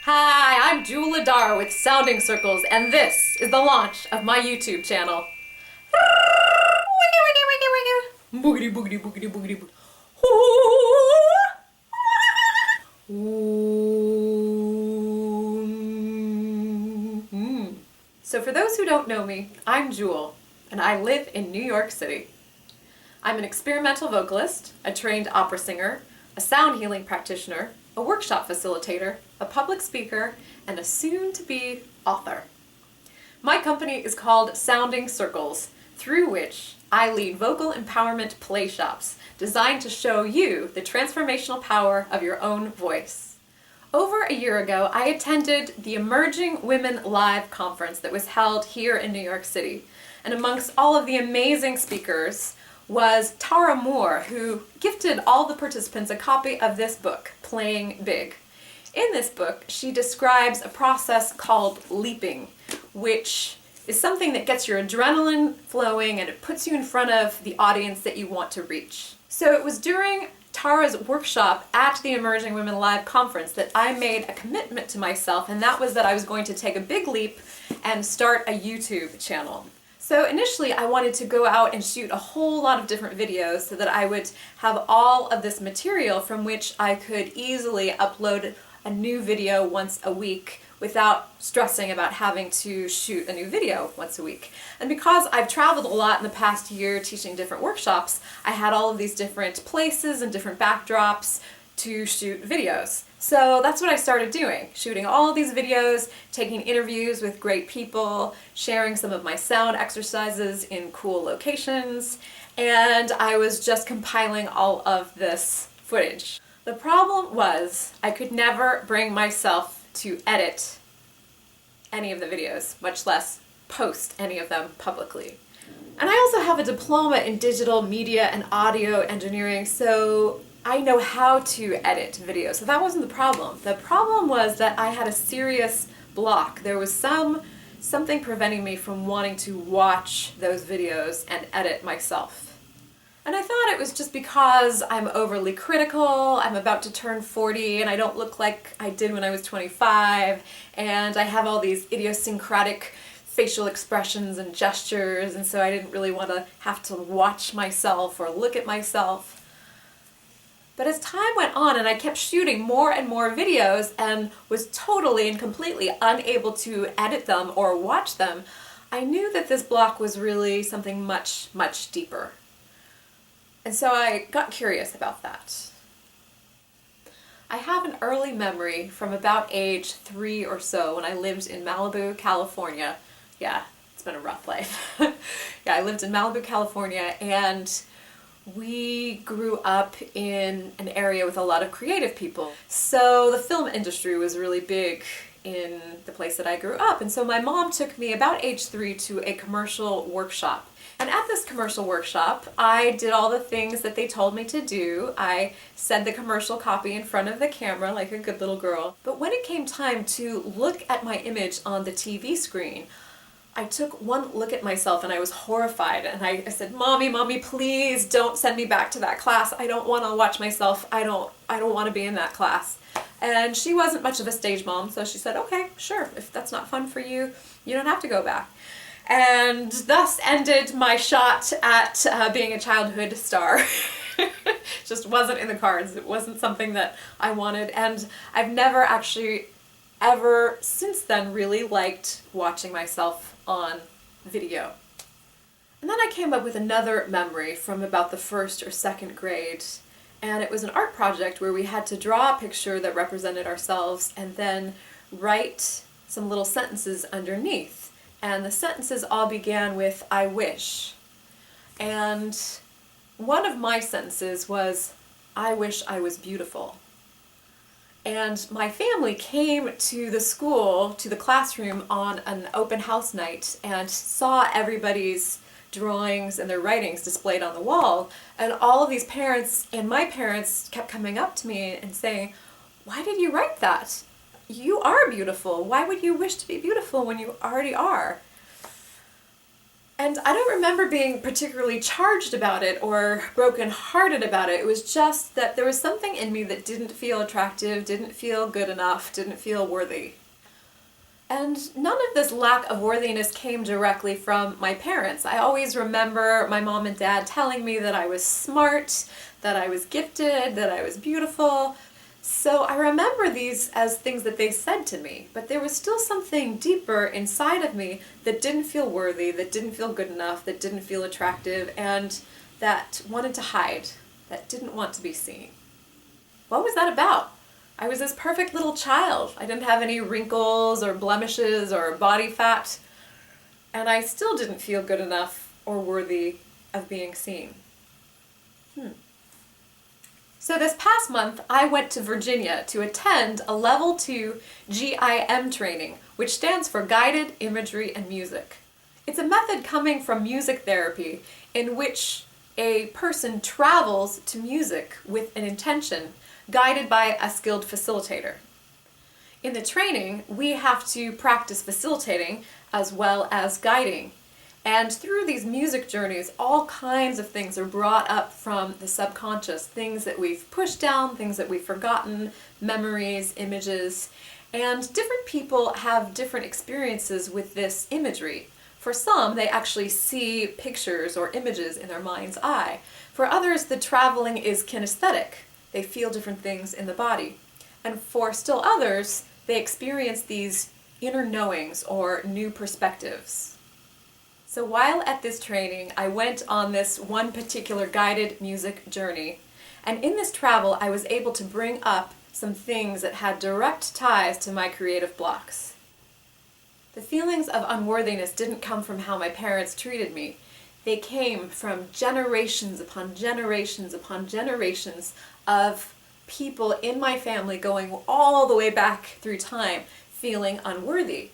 Hi, I'm Joule L'Adara with Sounding Circles, and this is the launch of my YouTube channel. Boogity boogity boogity boogity boogity. So for those who don't know me, I'm Joule, and I live in New York City. I'm an experimental vocalist, a trained opera singer, a sound healing practitioner, a workshop facilitator, a public speaker, and a soon-to-be author. My company is called Sounding Circles, through which I lead vocal empowerment play shops designed to show you the transformational power of your own voice. Over a year ago, I attended the Emerging Women Live conference that was held here in New York City. And amongst all of the amazing speakers was Tara Moore, who gifted all the participants a copy of this book, Playing Big. In this book, she describes a process called leaping, which is something that gets your adrenaline flowing and it puts you in front of the audience that you want to reach. So it was during Tara's workshop at the Emerging Women Live conference that I made a commitment to myself, and that was that I was going to take a big leap and start a YouTube channel. So initially I wanted to go out and shoot a whole lot of different videos so that I would have all of this material from which I could easily upload a new video once a week without stressing about having to shoot a new video once a week. And because I've traveled a lot in the past year teaching different workshops, I had all of these different places and different backdrops to shoot videos. So that's what I started doing, shooting all of these videos, taking interviews with great people, sharing some of my sound exercises in cool locations, and I was just compiling all of this footage. The problem was I could never bring myself to edit any of the videos, much less post any of them publicly. And I also have a diploma in digital media and audio engineering, so I know how to edit videos, so that wasn't the problem. The problem was that I had a serious block. There was something preventing me from wanting to watch those videos and edit myself. And I thought it was just because I'm overly critical, I'm about to turn 40 and I don't look like I did when I was 25, and I have all these idiosyncratic facial expressions and gestures, and so I didn't really want to have to watch myself or look at myself. But as time went on and I kept shooting more and more videos and was totally and completely unable to edit them or watch them, I knew that this block was really something much, much deeper. And so I got curious about that. I have an early memory from about age 3 or so when I lived in Malibu, California. Yeah, it's been a rough life. Yeah, I lived in Malibu, California, and we grew up in an area with a lot of creative people. So the film industry was really big in the place that I grew up. And so my mom took me about age 3 to a commercial workshop. And at this commercial workshop, I did all the things that they told me to do. I said the commercial copy in front of the camera like a good little girl. But when it came time to look at my image on the TV screen, I took one look at myself and I was horrified, and I said, Mommy, please don't send me back to that class. I don't want to watch myself. I don't want to be in that class. And she wasn't much of a stage mom, so she said, okay, sure, if that's not fun for you, you don't have to go back. And thus ended my shot at being a childhood star. Just wasn't in the cards. It wasn't something that I wanted, and I've never actually ever since then really liked watching myself on video. And then I came up with another memory from about the 1st or 2nd grade, and it was an art project where we had to draw a picture that represented ourselves and then write some little sentences underneath. And the sentences all began with, I wish. And one of my sentences was, I wish I was beautiful. And my family came to the school, to the classroom on an open house night and saw everybody's drawings and their writings displayed on the wall. And all of these parents and my parents kept coming up to me and saying, why did you write that? You are beautiful. Why would you wish to be beautiful when you already are? And I don't remember being particularly charged about it or brokenhearted about it. It was just that there was something in me that didn't feel attractive, didn't feel good enough, didn't feel worthy. And none of this lack of worthiness came directly from my parents. I always remember my mom and dad telling me that I was smart, that I was gifted, that I was beautiful. So I remember these as things that they said to me, but there was still something deeper inside of me that didn't feel worthy, that didn't feel good enough, that didn't feel attractive, and that wanted to hide, that didn't want to be seen. What was that about? I was this perfect little child. I didn't have any wrinkles or blemishes or body fat, and I still didn't feel good enough or worthy of being seen. So this past month, I went to Virginia to attend a level 2 GIM training, which stands for Guided Imagery and Music. It's a method coming from music therapy in which a person travels to music with an intention, guided by a skilled facilitator. In the training, we have to practice facilitating as well as guiding. And through these music journeys, all kinds of things are brought up from the subconscious, things that we've pushed down, things that we've forgotten, memories, images, and different people have different experiences with this imagery. For some, they actually see pictures or images in their mind's eye. For others, the traveling is kinesthetic. They feel different things in the body. And for still others, they experience these inner knowings or new perspectives. So while at this training, I went on this one particular guided music journey. And in this travel, I was able to bring up some things that had direct ties to my creative blocks. The feelings of unworthiness didn't come from how my parents treated me. They came from generations upon generations upon generations of people in my family going all the way back through time feeling unworthy.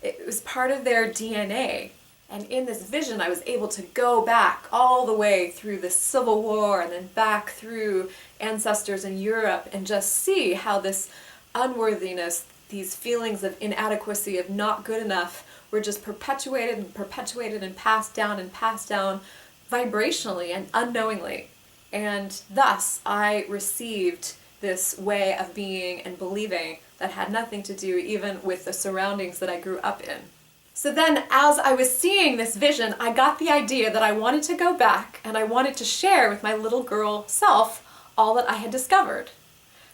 It was part of their DNA. And in this vision, I was able to go back all the way through the Civil War and then back through ancestors in Europe and just see how this unworthiness, these feelings of inadequacy, of not good enough, were just perpetuated and passed down vibrationally and unknowingly. And thus, I received this way of being and believing that had nothing to do even with the surroundings that I grew up in. So then, as I was seeing this vision, I got the idea that I wanted to go back and I wanted to share with my little girl self all that I had discovered.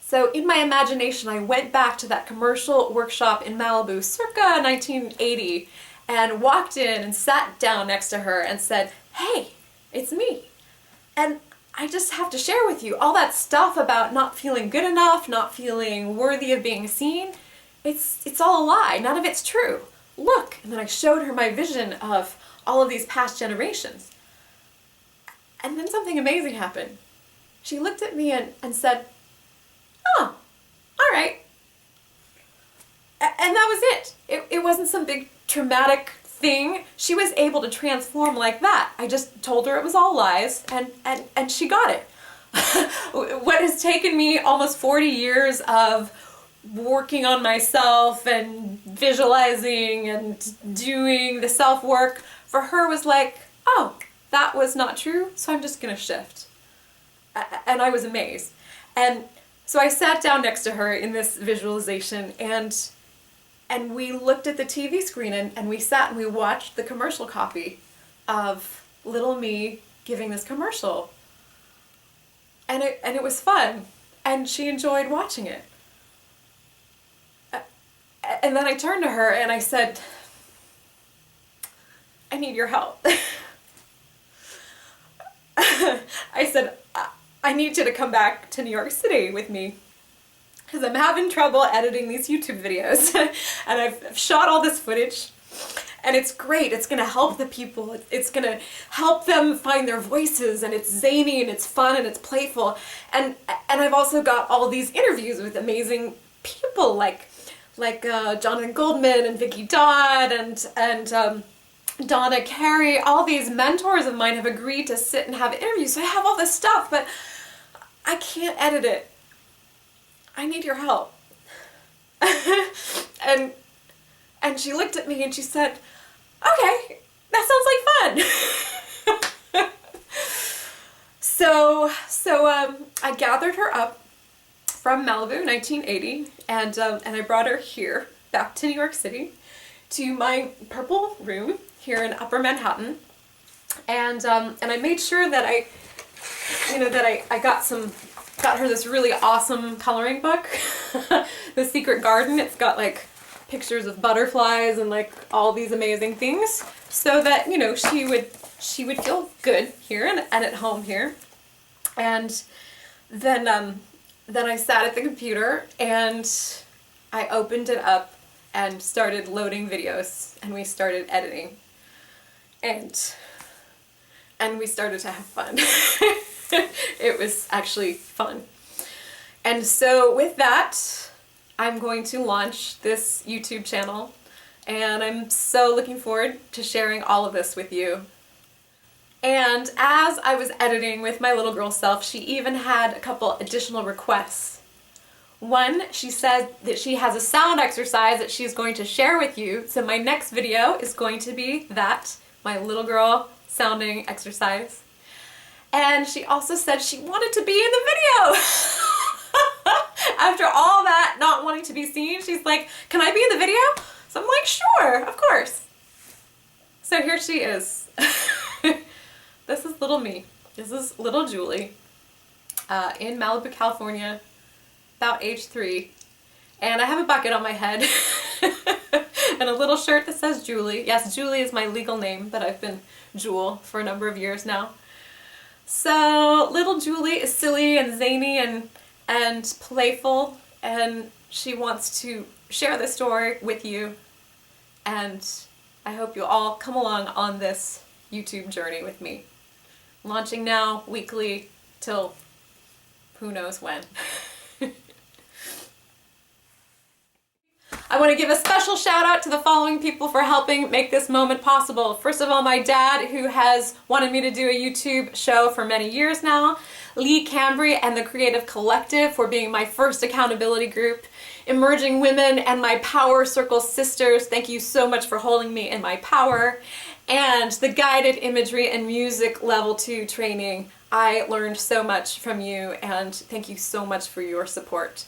So in my imagination, I went back to that commercial workshop in Malibu circa 1980 and walked in and sat down next to her and said, "Hey, it's me. And I just have to share with you all that stuff about not feeling good enough, not feeling worthy of being seen. It's all a lie. None of it's true. Look." And then I showed her my vision of all of these past generations. And then something amazing happened. She looked at me and said, "Oh, all right." And that was it. It wasn't some big traumatic thing. She was able to transform like that. I just told her it was all lies, and she got it. What has taken me almost 40 years of working on myself and visualizing and doing the self-work, for her was like, "Oh, that was not true, so I'm just gonna shift." And I was amazed. And so I sat down next to her in this visualization and we looked at the TV screen and we sat and we watched the commercial copy of little me giving this commercial. And it was fun, and she enjoyed watching it. And then I turned to her and I said, "I need your help." I said, "I need you to come back to New York City with me, because I'm having trouble editing these YouTube videos." And I've shot all this footage, and it's great. It's going to help the people. It's going to help them find their voices, and it's zany and it's fun and it's playful. And I've also got all these interviews with amazing people like Jonathan Goldman and Vicky Dodd and Donna Carey. All these mentors of mine have agreed to sit and have interviews. So I have all this stuff, but I can't edit it. I need your help. And she looked at me and she said, "Okay, That sounds like fun. So I gathered her up from Malibu, 1980, and I brought her here, back to New York City, to my purple room here in Upper Manhattan, and I made sure that I got her this really awesome coloring book, The Secret Garden. It's got like pictures of butterflies and like all these amazing things, so that she would feel good here and at home here. And then I sat at the computer and I opened it up and started loading videos, and we started editing, and we started to have fun. It was actually fun. And so with that, I'm going to launch this YouTube channel, and I'm so looking forward to sharing all of this with you. And as I was editing with my little girl self, she even had a couple additional requests. One, she said that she has a sound exercise that she's going to share with you, so my next video is going to be that, my little girl sounding exercise. And she also said she wanted to be in the video. After all that not wanting to be seen, she's like, can I be in the video? So I'm like, sure, of course. So here she is. This is little me. This is little Julie in Malibu, California, about age 3. And I have a bucket on my head and a little shirt that says Julie. Yes, Julie is my legal name, but I've been Joule for a number of years now. So little Julie is silly and zany and playful, and she wants to share this story with you, and I hope you'll all come along on this YouTube journey with me. Launching now, weekly, till who knows when. I want to give a special shout out to the following people for helping make this moment possible. First of all, my dad, who has wanted me to do a YouTube show for many years now. Lee Cambry and the Creative Collective for being my first accountability group. Emerging Women and my Power Circle sisters, thank you so much for holding me in my power. And the Guided Imagery and Music Level 2 training. I learned so much from you, and thank you so much for your support.